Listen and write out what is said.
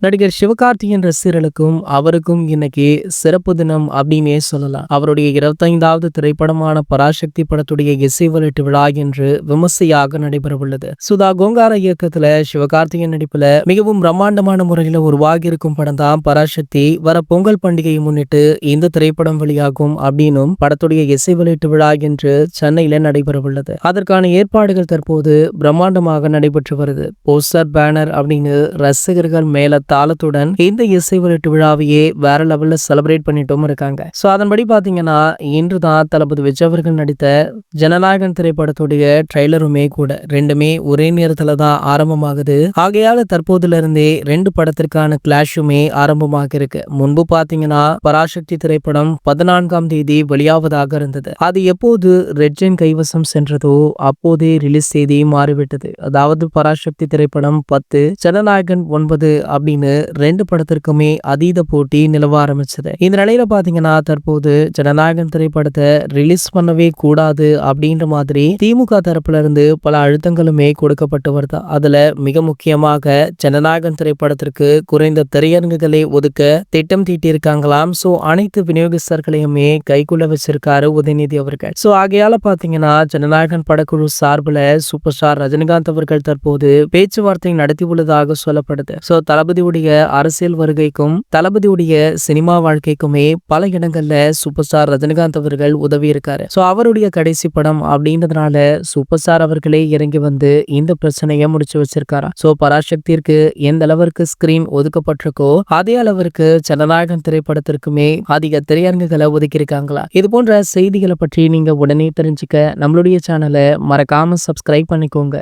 நடிகர் சிவகார்த்திகேயன் ரசிகர்களுக்கும் அவருக்கும் இன்னைக்கு சிறப்பு தினம் அப்படின்னே சொல்லலாம். அவருடைய 25வது திரைப்படமான பராசக்தி படத்துடைய இசை வெளியீட்டு விழா என்று விமர்சையாக நடைபெறவுள்ளது. சுதா கோங்கார இயக்கத்துல சிவகார்த்திகேயன் நடிப்புல மிகவும் பிரம்மாண்டமான முறையில உருவாகி இருக்கும் படம் தான் பராசக்தி. வர பொங்கல் பண்டிகையை முன்னிட்டு இந்த திரைப்படம் வெளியாகும் அப்படின்னும் படத்துடைய இசை வெளியீட்டு விழா என்று சென்னையில நடைபெறவுள்ளது. அதற்கான ஏற்பாடுகள் தற்போது பிரம்மாண்டமாக நடைபெற்று வருது. போஸ்டர், பேனர் அப்படின்னு ரசிகர்கள் மேல தாளத்துடன் இந்த இசை வெளியீட்டு விழாவையே வேற லெவல்ல செலிப்ரேட் பண்ணிட்டும் இருக்காங்க. சோ அதன்படி பாத்தீங்கன்னா இன்றுதான் தளபதி விஜய் அவர்கள் நடித்த ஜனநாயகன் திரைப்படத்துடைய ட்ரெய்லருமே கூட ரெண்டுமே ஒரே நேரத்துல தான் ஆரம்பமாகுது. ஆகையால தற்போதுல இருந்தே 2 படத்திற்கான கிளாஷுமே ஆரம்பமாக இருக்கு. முன்பு பாத்தீங்கன்னா பராசக்தி திரைப்படம் 14ஆம் தேதி வெளியாவதாக இருந்தது. அது எப்போது ரெட்ஜின் கைவசம் சென்றதோ அப்போதே ரிலீஸ் தேதி மாறிவிட்டது. அதாவது பராசக்தி திரைப்படம் 10, ஜனநாயகன் 9 அப்படின்னு 2 படத்திற்குமே அதீத போட்டி நிலவ ஆரம்பிச்சது. இந்த நிலையில பாத்தீங்கன்னா தற்போது ஜனநாயகன் திரைப்படத்தை ரிலீஸ் பண்ணவே கூடாது அப்படின்ற மாதிரி திமுக தரப்புல இருந்து பல அழுத்தங்களுமே கொடுக்கப்பட்டு வருது. அதுல மிக முக்கியமாக ஜனநாயகன் திரைப்படத்திற்கு குறைந்த திரையரங்குகளை ஒதுக்க திட்டம் தீட்டியிருக்காங்களாம். சோ அனைத்து விநியோகஸ்தர்களையுமே கைக்குள்ள வச்சிருக்காரு உதயநிதி அவர்கள். சோ ஆகையால பாத்தீங்கன்னா ஜனநாயகன் படக்குழு சார்பில் சூப்பர் ஸ்டார் ரஜினிகாந்த் அவர்கள் தற்போது பேச்சுவார்த்தை நடத்தி உள்ளதாக சொல்லப்படுது. சோ தளபதியுடைய அரசியல் வருகைக்கும் தளபதியுடைய சினிமா வாழ்க்கைக்குமே பல இடங்கள்ல சூப்பர் ஸ்டார் ரஜினிகாந்த் அவர்கள் உதவி இருக்காரு. சோ அவருடைய கடைசி படம் அப்படின்றதுனால சூப்பர் ஸ்டார் அவர்களே இறங்கி வந்து இந்த பிரச்சனையை முடிச்சு வச்சிருக்காரா. சோ பராசக்திற்கு எந்த அளவிற்கு ஸ்கிரீன் ஒதுக்கப்பட்டிருக்கோ அதே அளவிற்கு ஜனநாயகன் திரைப்படத்திற்குமே அதிக திரையரங்குகளை ஒதுக்கியிருக்காங்களா. இது போன்ற செய்திகளை பற்றி நீங்க உடனே தெரிஞ்சுக்க நம்மளுடைய சேனலை மறக்காம சப்ஸ்கிரைப் பண்ணிக்கோங்க.